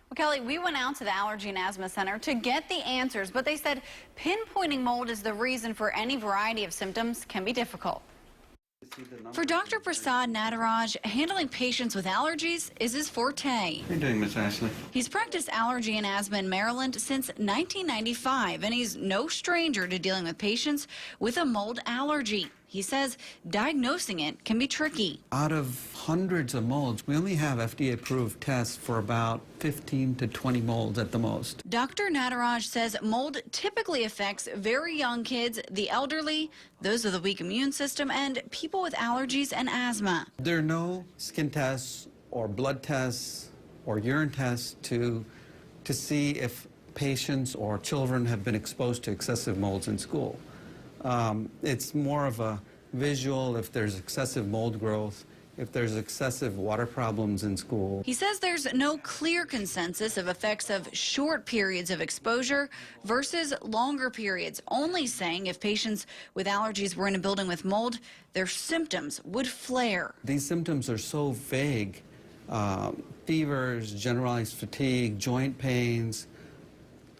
Well, Kelly, we went out to the Allergy and Asthma Center to get the answers, but they said pinpointing mold as the reason for any variety of symptoms can be difficult. For Dr. Prasad Nataraj, handling patients with allergies is his forte. How are you doing, Miss Ashley? He's practiced allergy and asthma in Maryland since 1995, and he's no stranger to dealing with patients with a mold allergy. He says diagnosing it can be tricky. Out of hundreds of molds, we only have FDA-approved tests for about 15 to 20 molds at the most. Dr. Nataraj says mold typically affects very young kids, the elderly, those with a weak immune system, and people with allergies and asthma. There are no skin tests or blood tests or urine tests to see if patients or children have been exposed to excessive molds in school. It's more of a visual if there's excessive mold growth, if there's excessive water problems in school. He says there's no clear consensus of effects of short periods of exposure versus longer periods, only saying if patients with allergies were in a building with mold, their symptoms would flare. These symptoms are so vague. Fevers, generalized fatigue, joint pains.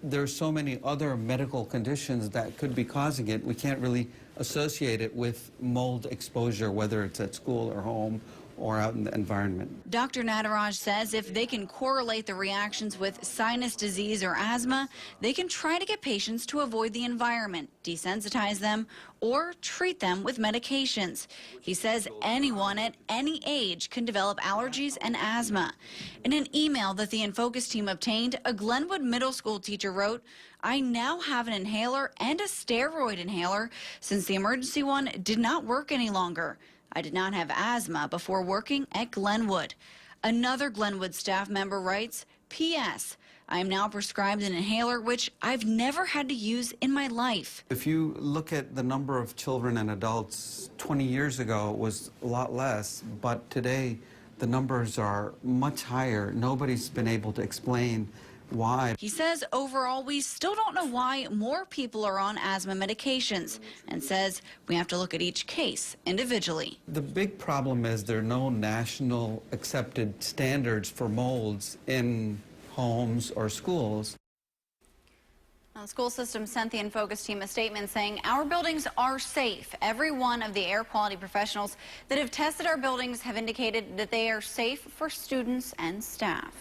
There's so many other medical conditions that could be causing it. We can't really associate it with mold exposure, whether it's at school or home or out in the environment. Dr. Nataraj says if they can correlate the reactions with sinus disease or asthma, they can try to get patients to avoid the environment, desensitize them, or treat them with medications. He says anyone at any age can develop allergies and asthma. In an email that the InFocus team obtained, a Glenwood middle school teacher wrote, "I now have an inhaler and a steroid inhaler since the emergency one did not work any longer. I did not have asthma before working at Glenwood." Another Glenwood staff member writes, "P.S. I am now prescribed an inhaler, which I've never had to use in my life." If you look at the number of children and adults 20 years ago, it was a lot less, but today the numbers are much higher. Nobody's been able to explain why. He says overall we still don't know why more people are on asthma medications, and says we have to look at each case individually. The big problem is there are no national accepted standards for molds in homes or schools. The school system sent the InFocus team a statement saying our buildings are safe. Every one of the air quality professionals that have tested our buildings have indicated that they are safe for students and staff.